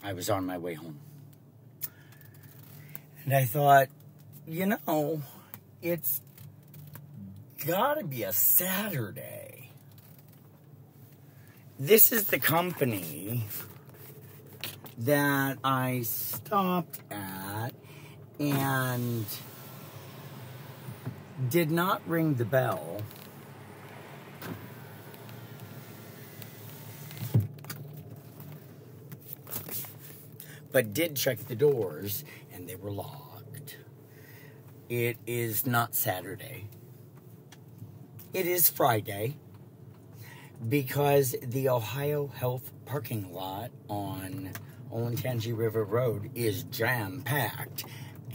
I was on my way home. And I thought, you know, it's gotta be a Saturday. This is the company that I stopped at and did not ring the bell. But did check the doors, and they were locked. It is not Saturday. It is Friday, because the Ohio Health parking lot on Olentangy River Road is jam-packed.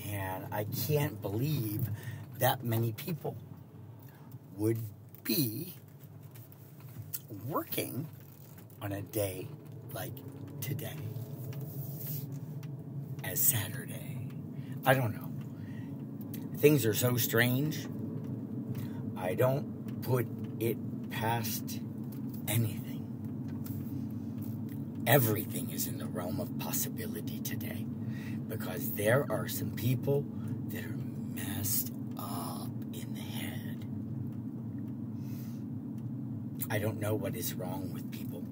And I can't believe that many people would be working on a day like today as Saturday. I don't know. Things are so strange. I don't put it past anything. Everything is in the realm of possibility today, because there are some people that are messed up in the head. I don't know what is wrong with people,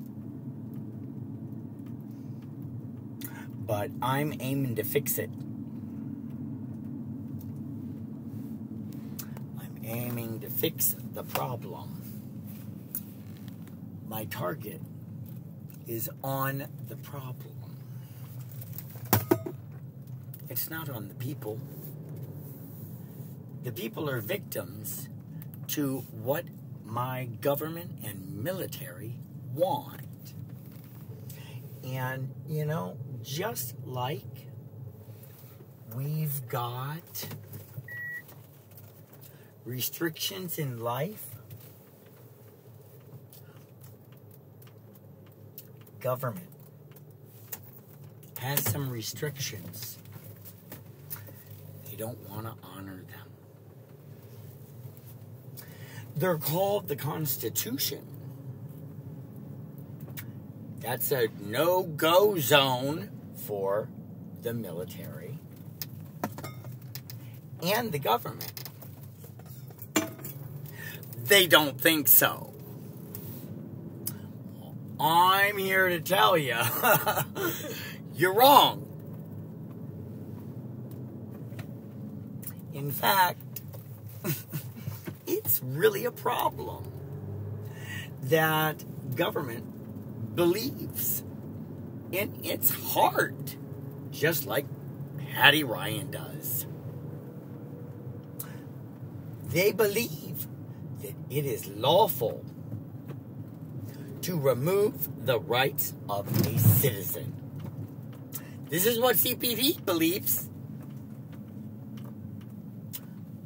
but I'm aiming to fix it. I'm aiming to fix the problem. My target is on the problem. It's not on the people. The people are victims to what my government and military want. And, you know, just like we've got restrictions in life, government has some restrictions. They don't want to honor them. They're called the Constitution. That's a no-go zone for the military and the government. They don't think so. I'm here to tell you, you're wrong. In fact, it's really a problem that government believes in its heart, just like Patty Ryan does. They believe that it is lawful to remove the rights of a citizen. This is what CPD believes.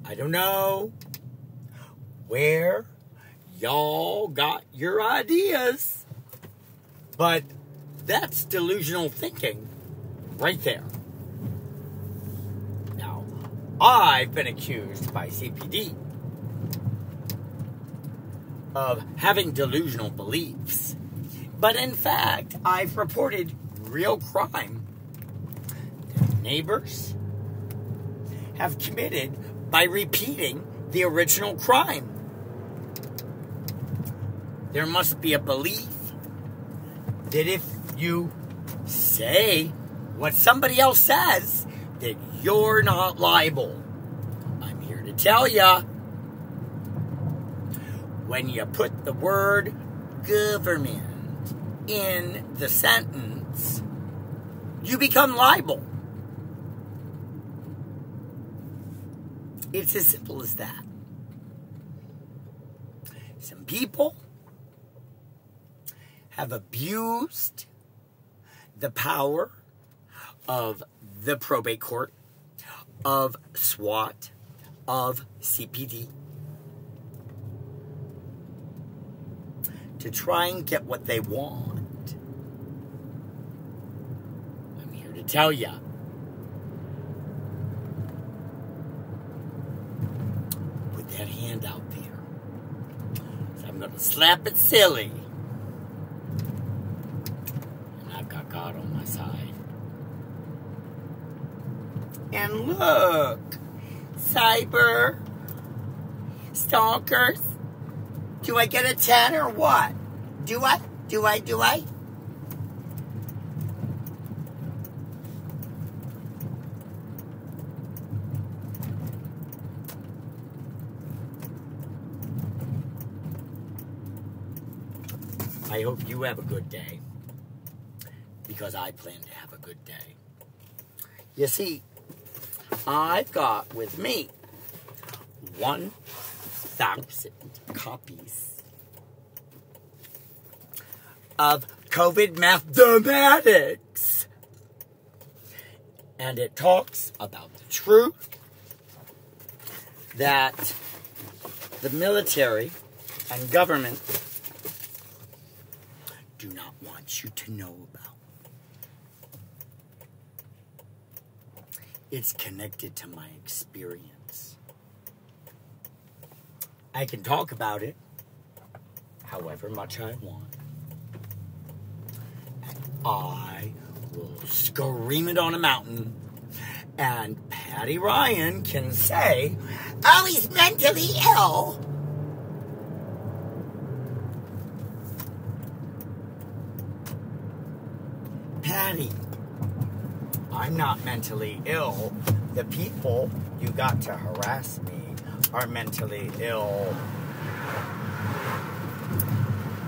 I don't know where y'all got your ideas, but that's delusional thinking right there. Now, I've been accused by CPD of having delusional beliefs. But in fact, I've reported real crime that neighbors have committed by repeating the original crime. There must be a belief that if you say what somebody else says, that you're not liable. I'm here to tell ya, when you put the word government in the sentence, you become liable. It's as simple as that. Some people have abused the power of the probate court, of SWAT, of CPD, to try and get what they want. I'm here to tell ya, put that hand out there. So I'm going to slap it silly. And I've got God on my side. And look, cyber stalkers. Do I get a 10 or what? Do I? I hope you have a good day, because I plan to have a good day. You see, I've got with me 1,000 copies of COVID mathematics. And it talks about the truth that the military and government do not want you to know about. It's connected to my experience. I can talk about it however much I want. And I will scream it on a mountain, and Patty Ryan can say, "Oh, he's mentally ill." Patty, I'm not mentally ill. The people you got to harass me are mentally ill.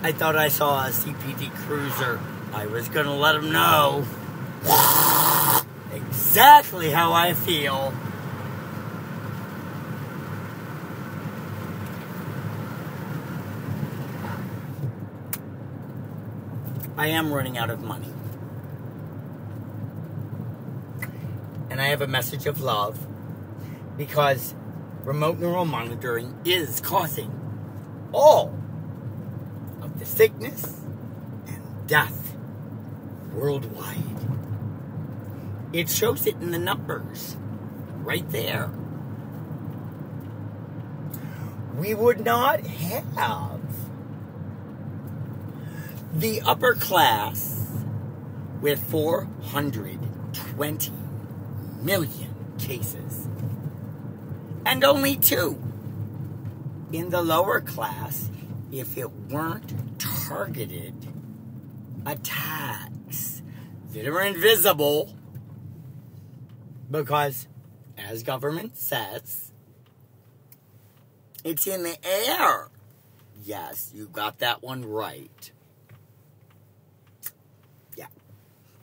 I thought I saw a CPD cruiser. I was going to let them know exactly how I feel. I am running out of money. And I have a message of love, because remote neural monitoring is causing all of the sickness and death worldwide. It shows it in the numbers right there. We would not have the upper class with 420 million cases, and only 2 in the lower class if it weren't targeted attacks that are invisible, because, as government says, it's in the air. Yes, you got that one right. Yeah,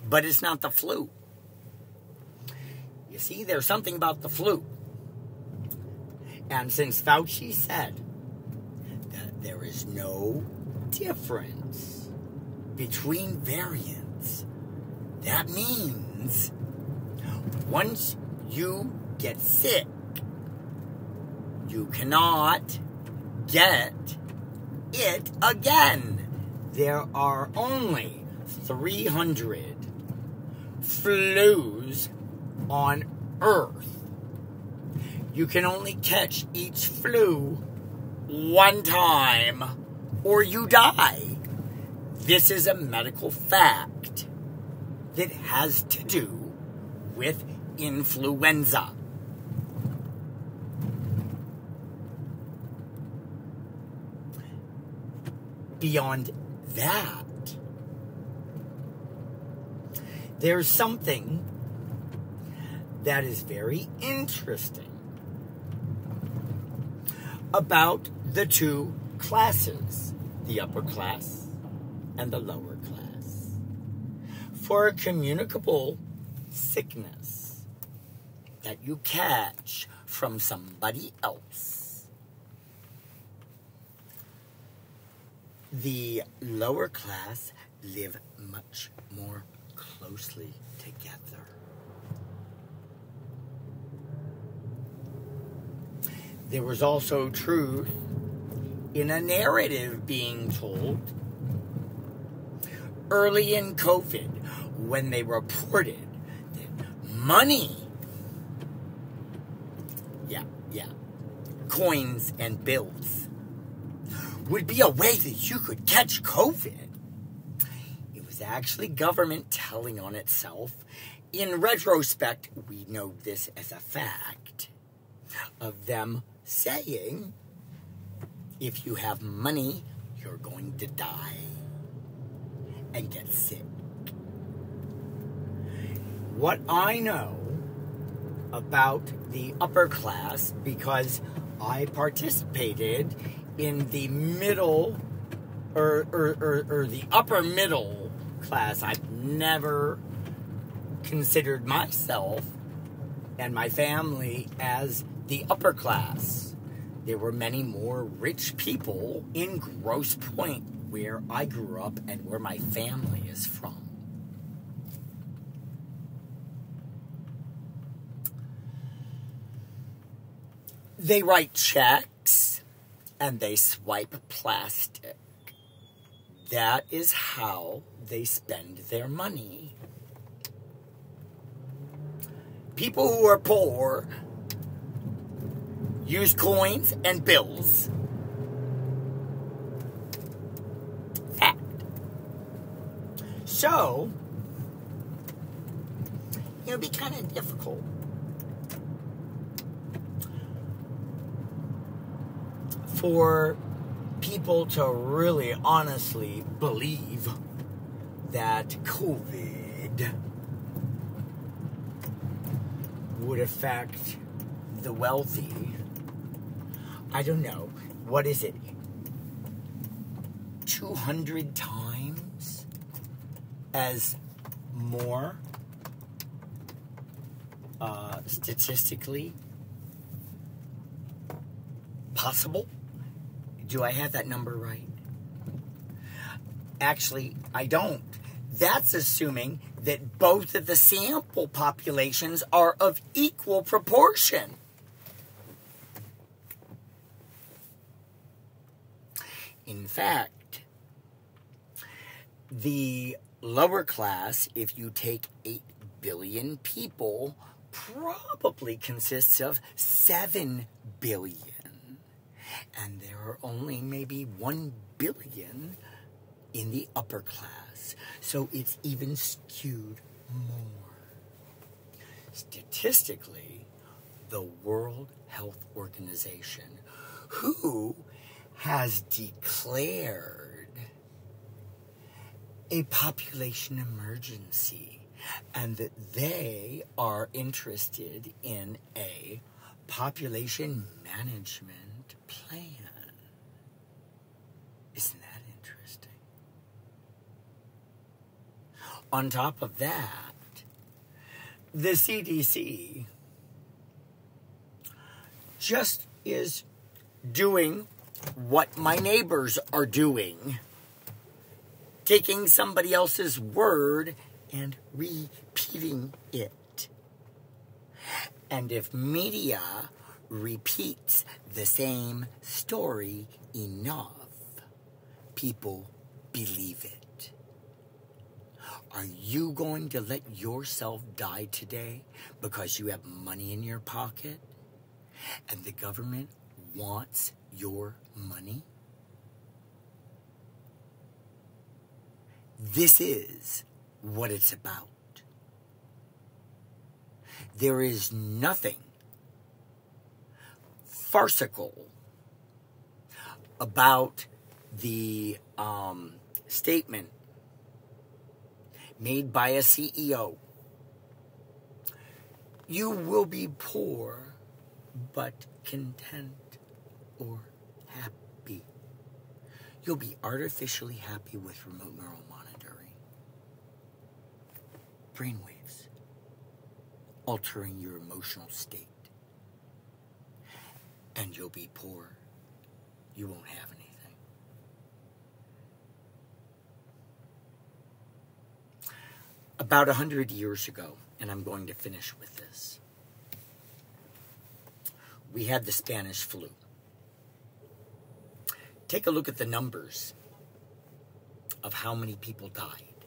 but it's not the flu. You see, there's something about the flu. And since Fauci said that there is no difference between variants, that means once you get sick, you cannot get it again. There are only 300 flus on Earth. You can only catch each flu one time, or you die. This is a medical fact that has to do with influenza. Beyond that, there's something that is very interesting about the 2 classes, the upper class and the lower class. For a communicable sickness that you catch from somebody else, the lower class live much more closely together. There was also truth in a narrative being told early in COVID, when they reported that money, coins and bills, would be a way that you could catch COVID. It was actually government telling on itself, in retrospect, we know this as a fact of them saying, if you have money, you're going to die and get sick. What I know about the upper class, because I participated in the middle or the upper middle class, I've never considered myself and my family as the upper class. There were many more rich people in Grosse Pointe, where I grew up and where my family is from. They write checks and they swipe plastic. That is how they spend their money. People who are poor use coins and bills. Fact. So, it'll be kind of difficult for people to really honestly believe that COVID would affect the wealthy. I don't know. What is it? 200 times as more statistically possible? Do I have that number right? Actually, I don't. That's assuming that both of the sample populations are of equal proportion. In fact, the lower class, if you take 8 billion people, probably consists of 7 billion. And there are only maybe 1 billion in the upper class. So it's even skewed more. Statistically, the World Health Organization, who has declared a population emergency, and that they are interested in a population management plan. Isn't that interesting? On top of that, the CDC just is doing what my neighbors are doing, taking somebody else's word and repeating it. And if media repeats the same story enough, people believe it. Are you going to let yourself die today because you have money in your pocket and the government wants your money? This is what it's about. There is nothing farcical about the statement made by a CEO. You will be poor, but content or happy. You'll be artificially happy with remote neural monitoring. Brainwaves altering your emotional state. And you'll be poor. You won't have anything. About 100 years ago, and I'm going to finish with this, we had the Spanish flu. Take a look at the numbers of how many people died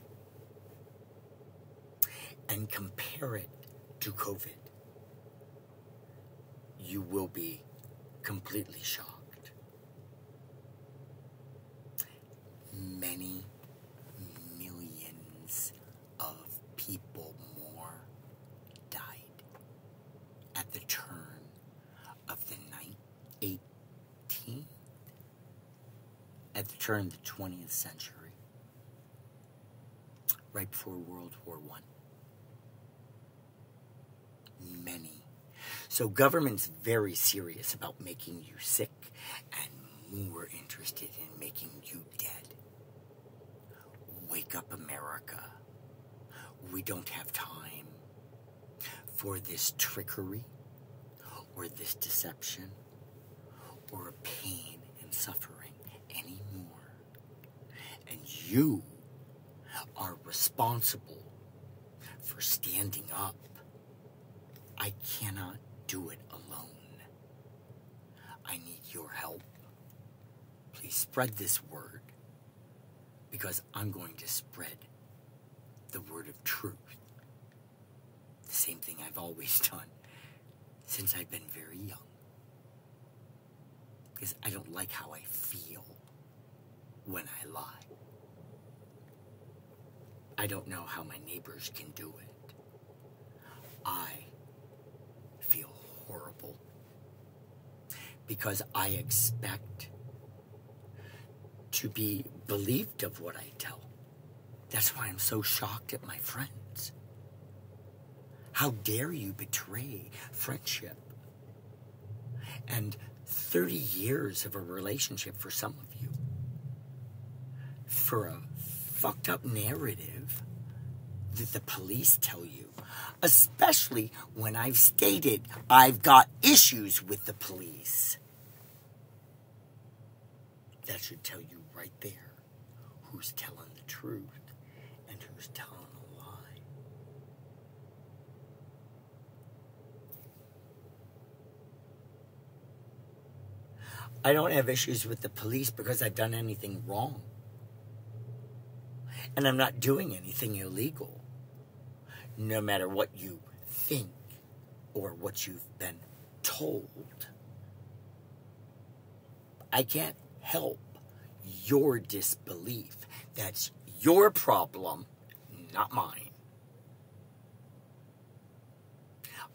and compare it to COVID. You will be completely shocked. Many millions of people more turn of the 20th century, right before World War I. Many. So government's very serious about making you sick and more interested in making you dead. Wake up, America. We don't have time for this trickery or this deception or pain and suffering anymore. And you are responsible for standing up. I cannot do it alone. I need your help. Please spread this word, because I'm going to spread the word of truth. The same thing I've always done since I've been very young. Because I don't like how I feel when I lie. I don't know how my neighbors can do it. I feel horrible because I expect to be believed of what I tell. That's why I'm so shocked at my friends. How dare you betray friendship and 30 years of a relationship for some of you for a fucked up narrative that the police tell you, especially when I've stated I've got issues with the police. That should tell you right there who's telling the truth and who's telling a lie. I don't have issues with the police because I've done anything wrong. And I'm not doing anything illegal. No matter what you think or what you've been told. I can't help your disbelief. That's your problem, not mine.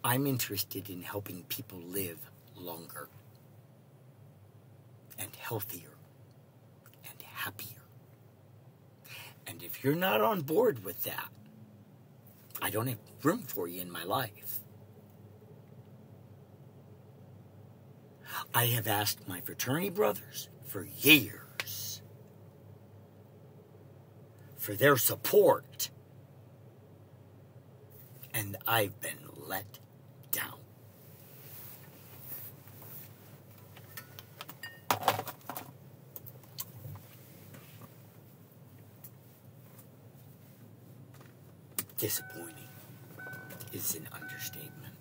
I'm interested in helping people live longer and healthier and happier. And if you're not on board with that, I don't have room for you in my life. I have asked my fraternity brothers for years for their support, and I've been let down. Disappointing is an understatement.